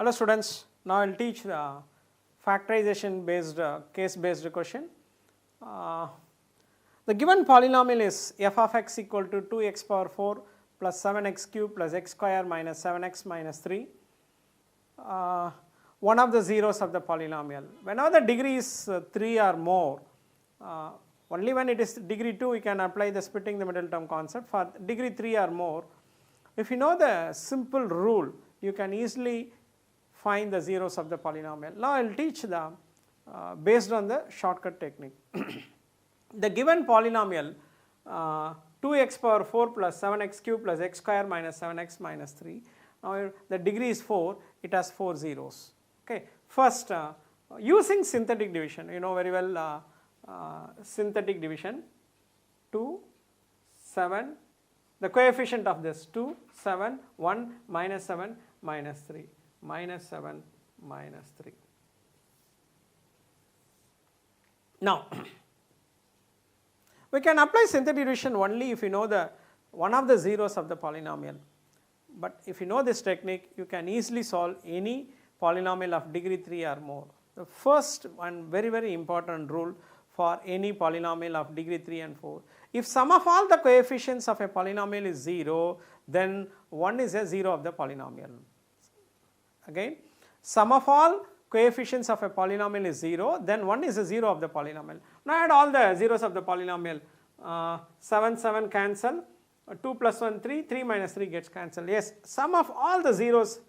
Hello students, now I will teach the factorization based case based question. The given polynomial is f of x equal to 2x power 4 plus 7x cube plus x square minus 7x minus 3. One of the zeros of the polynomial. Whenever the degree is 3 or more, only when it is degree 2 we can apply the splitting the middle term concept. For degree 3 or more, if you know the simple rule, you can easily find the zeros of the polynomial. Now I will teach the based on the shortcut technique. The given polynomial 2x power 4 plus 7x cube plus x square minus 7x minus 3. Now the degree is 4, it has 4 zeros. Okay. First, using synthetic division, you know very well synthetic division, 2, 7, the coefficient of this 2, 7, 1, minus 7, minus 3, minus 7, minus 3. Now, we can apply synthetic division only if you know the one of the zeros of the polynomial. But if you know this technique, you can easily solve any polynomial of degree 3 or more. The first and very important rule for any polynomial of degree 3 and 4. If sum of all the coefficients of a polynomial is 0, then 1 is a 0 of the polynomial. Again, sum of all coefficients of a polynomial is 0, then 1 is a 0 of the polynomial. Now add all the zeros of the polynomial. 7, 7 cancel, 2 plus 1, 3, 3 minus 3 gets cancelled. Yes, sum of all the zeros,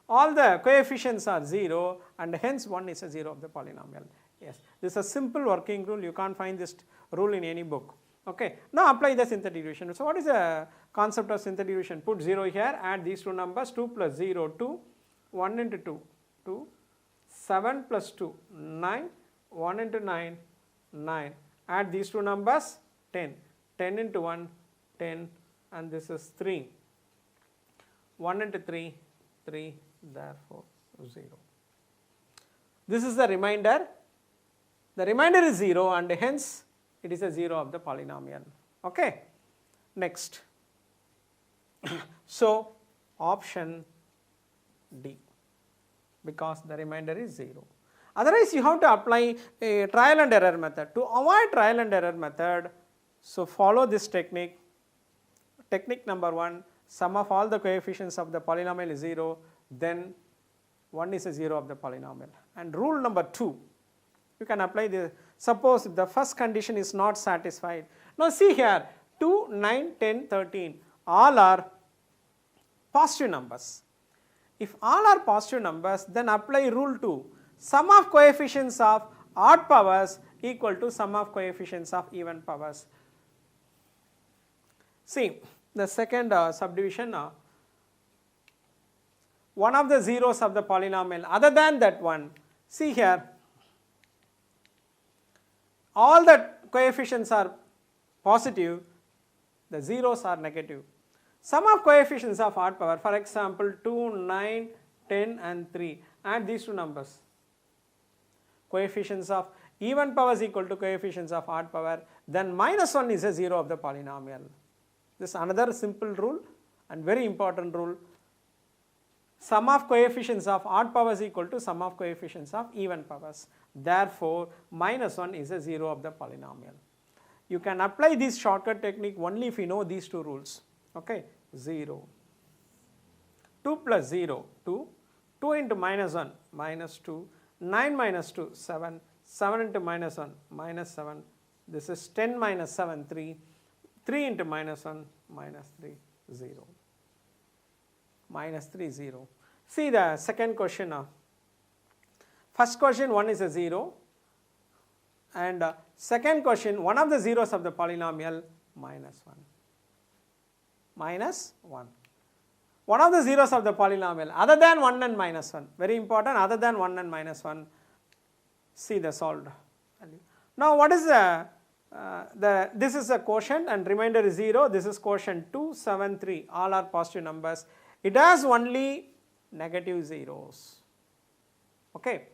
all the coefficients are 0 and hence 1 is a 0 of the polynomial. Yes, this is a simple working rule, you can't find this rule in any book. Okay, now apply the synthetic division. So what is the concept of synthetic division? Put 0 here, add these two numbers, 2 plus 0, 2, 1 into 2, 2, 7 plus 2, 9, 1 into 9, 9. Add these two numbers, 10, 10 into 1, 10, and this is 3. 1 into 3, 3, therefore 0. This is the remainder. The remainder is 0 and hence it is a 0 of the polynomial. Okay. Next. So, option D, because the remainder is 0. Otherwise, you have to apply a trial and error method. To avoid trial and error method, so follow this technique. Technique number 1, sum of all the coefficients of the polynomial is 0, then 1 is a 0 of the polynomial. And rule number 2, you can apply the, suppose the first condition is not satisfied. Now see here, 2, 9, 10, 13, all are positive numbers. If all are positive numbers, then apply rule 2, sum of coefficients of odd powers equal to sum of coefficients of even powers. See, the second subdivision, one of the zeros of the polynomial other than that one, see here, all the coefficients are positive, the zeros are negative. Sum of coefficients of odd power, for example 2, 9, 10 and 3, add these two numbers. Coefficients of even powers equal to coefficients of odd power, then minus 1 is a 0 of the polynomial. This is another simple rule and very important rule. Sum of coefficients of odd powers equal to sum of coefficients of even powers. Therefore, minus 1 is a 0 of the polynomial. You can apply this shortcut technique only if you know these two rules. Okay, 0. 2 plus 0, 2. 2 into minus 1, minus 2. 9 minus 2, 7. 7 into minus 1, minus 7. This is 10 minus 7, 3. 3 into minus 1, minus 3, 0. Minus 3, 0. See the second question now. First question 1 is a 0 and second question one of the zeros of the polynomial minus 1. Minus 1. One of the zeros of the polynomial other than 1 and minus 1. Very important, other than 1 and minus 1. See the solved value. Now what is this is a quotient and remainder is 0. This is quotient 2, 7, 3. All are positive numbers. It has only negative zeros. Okay.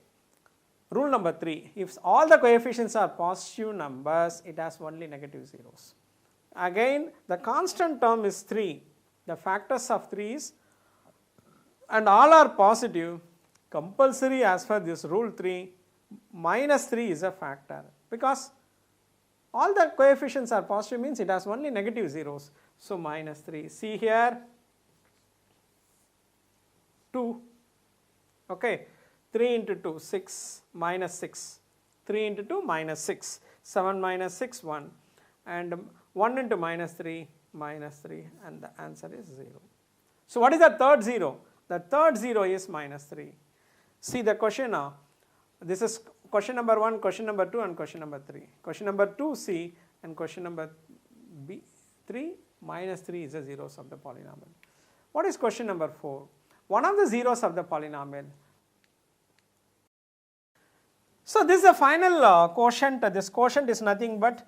Rule number 3, if all the coefficients are positive numbers, it has only negative zeros. Again, the constant term is 3. The factors of 3 is, and all are positive, compulsory as per this rule 3, minus 3 is a factor, because all the coefficients are positive means it has only negative zeros. So minus 3. See here 2, okay, 3 into 2, 6, minus 6, 3 into 2, minus 6, 7 minus 6, 1, and 1 into minus 3, minus 3, and the answer is 0. So what is the third 0? The third 0 is minus 3. See the question now. This is question number 1, question number 2, and question number 3. Question number 2 C and question number B 3, minus 3 is the zeros of the polynomial. What is question number 4? One of the zeros of the polynomial. So this is the final quotient. This quotient is nothing but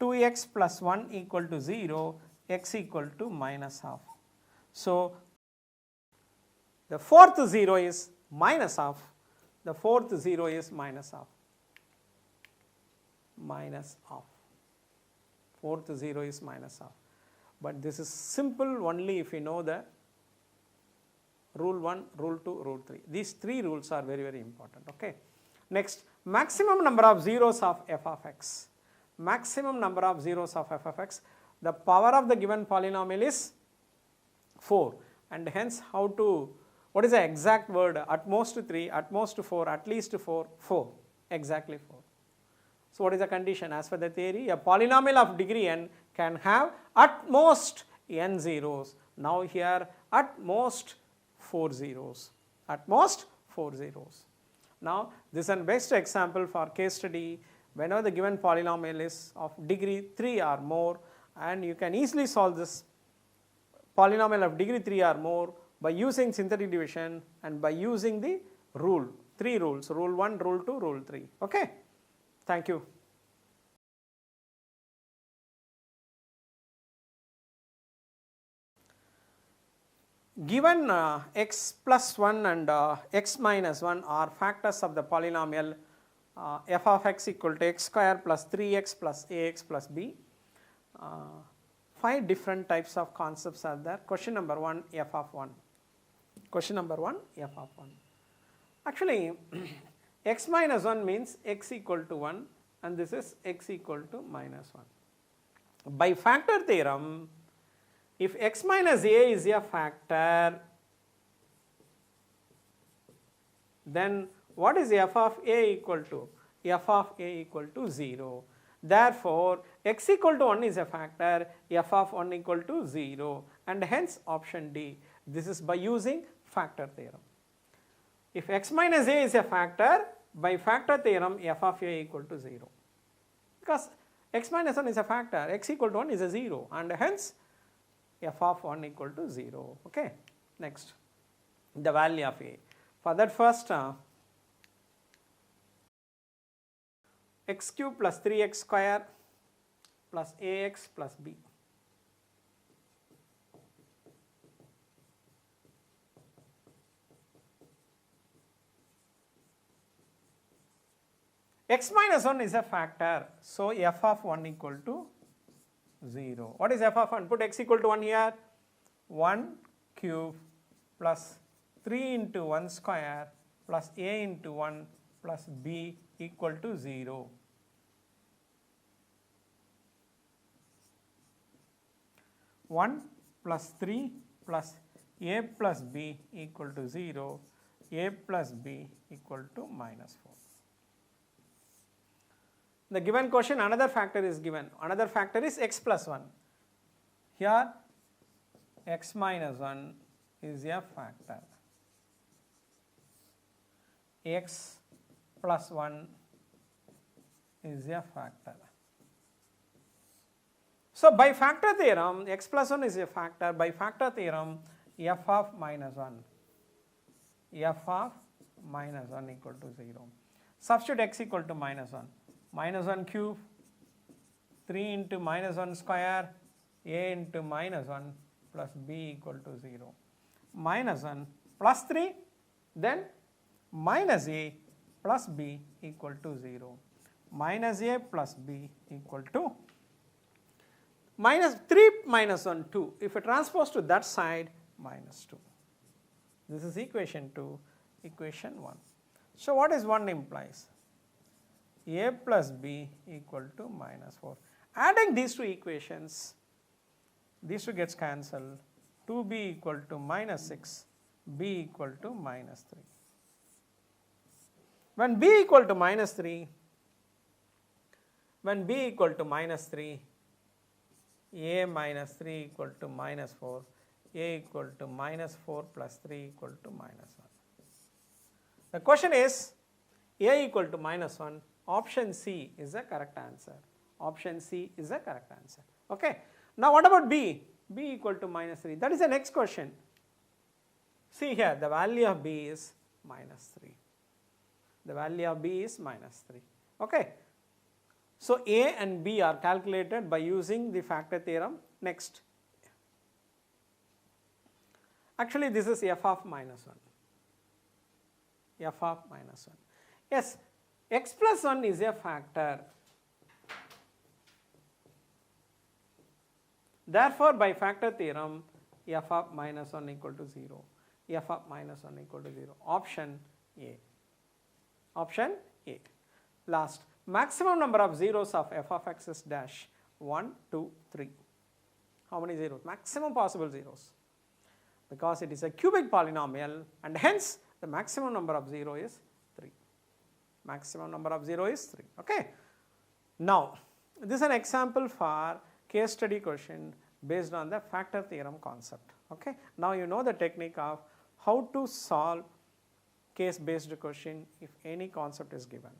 2x plus 1 equal to 0, x equal to minus half. So the fourth 0 is minus half. The fourth 0 is minus half. Minus half. Fourth 0 is minus half. But this is simple only if you know the rule 1, rule 2, rule 3. These 3 rules are very, very important. Okay. Next, maximum number of zeros of f of x. Maximum number of zeros of f of x. The power of the given polynomial is 4, and hence how to, what is the exact word? At most 3, at most 4, at least 4, 4, exactly 4. So what is the condition? As per the theory, a polynomial of degree n can have at most n zeros. Now here at most 4 zeros. At most 4 zeros. Now this is a best example for case study. Whenever the given polynomial is of degree 3 or more, and you can easily solve this polynomial of degree 3 or more by using synthetic division and by using the rule, 3 rules, rule 1, rule 2, rule 3. Okay. Thank you. Given x plus 1 and x minus 1 are factors of the polynomial f of x equal to x square plus 3x plus ax plus b. 5 different types of concepts are there. Question number 1, f of 1. Question number 1, f of 1. Actually, x minus 1 means x equal to 1, and this is x equal to minus 1. By factor theorem, if x minus a is a factor, then what is f of a equal to? F of a equal to 0. Therefore, x equal to 1 is a factor, f of 1 equal to 0, and hence option D. This is by using factor theorem. If x minus a is a factor, by factor theorem f of a equal to 0. Because x minus 1 is a factor, x equal to 1 is a 0, and hence f of 1 equal to 0. Okay. Next, the value of a. For that, first x cube plus 3x square plus ax plus b. X minus 1 is a factor, so f of 1 equal to 0. What is f of 1? Put x equal to 1 here. 1 cube plus 3 into 1 square plus a into 1 plus b equal to 0. One plus 3 plus a plus b equal to 0, a plus b equal to minus 4. The given question, another factor is given. Another factor is x plus 1. Here x minus 1 is a factor. X plus 1 is a factor. So by factor theorem, x plus 1 is a factor. By factor theorem, f of minus 1. F of minus 1 equal to 0. Substitute x equal to minus 1. Minus 1 cube, 3 into minus 1 square, a into minus 1 plus b equal to 0. Minus 1 plus 3, then minus a plus b equal to 0. Minus a plus b equal to minus 3 minus 1, 2. If I transpose to that side, minus 2. This is equation 2. equation 1. So what is 1 implies? A plus b equal to minus 4. Adding these two equations, these two gets cancelled. 2b equal to minus 6, b equal to minus 3. When b equal to minus 3, a minus 3 equal to minus 4, a equal to minus 4 plus 3 equal to minus 1. The question is, a equal to minus 1, option C is the correct answer. Option C is the correct answer. Okay. Now what about b? B equal to minus 3. That is the next question. See here, the value of b is minus 3. The value of b is minus 3. Okay. So a and b are calculated by using the factor theorem. Next. Actually, this is f of minus 1. F of minus 1. Yes, x plus 1 is a factor. Therefore, by factor theorem, f of minus 1 equal to 0. F of minus 1 equal to 0. Option A. Option A. Last, maximum number of zeros of f of x is dash 1, 2, 3. How many zeros? Maximum possible zeros. Because it is a cubic polynomial and hence the maximum number of 0 is 3. Maximum number of 0 is 3. Okay. Now, this is an example for case study question based on the factor theorem concept. Okay. Now you know the technique of how to solve case based question if any concept is given.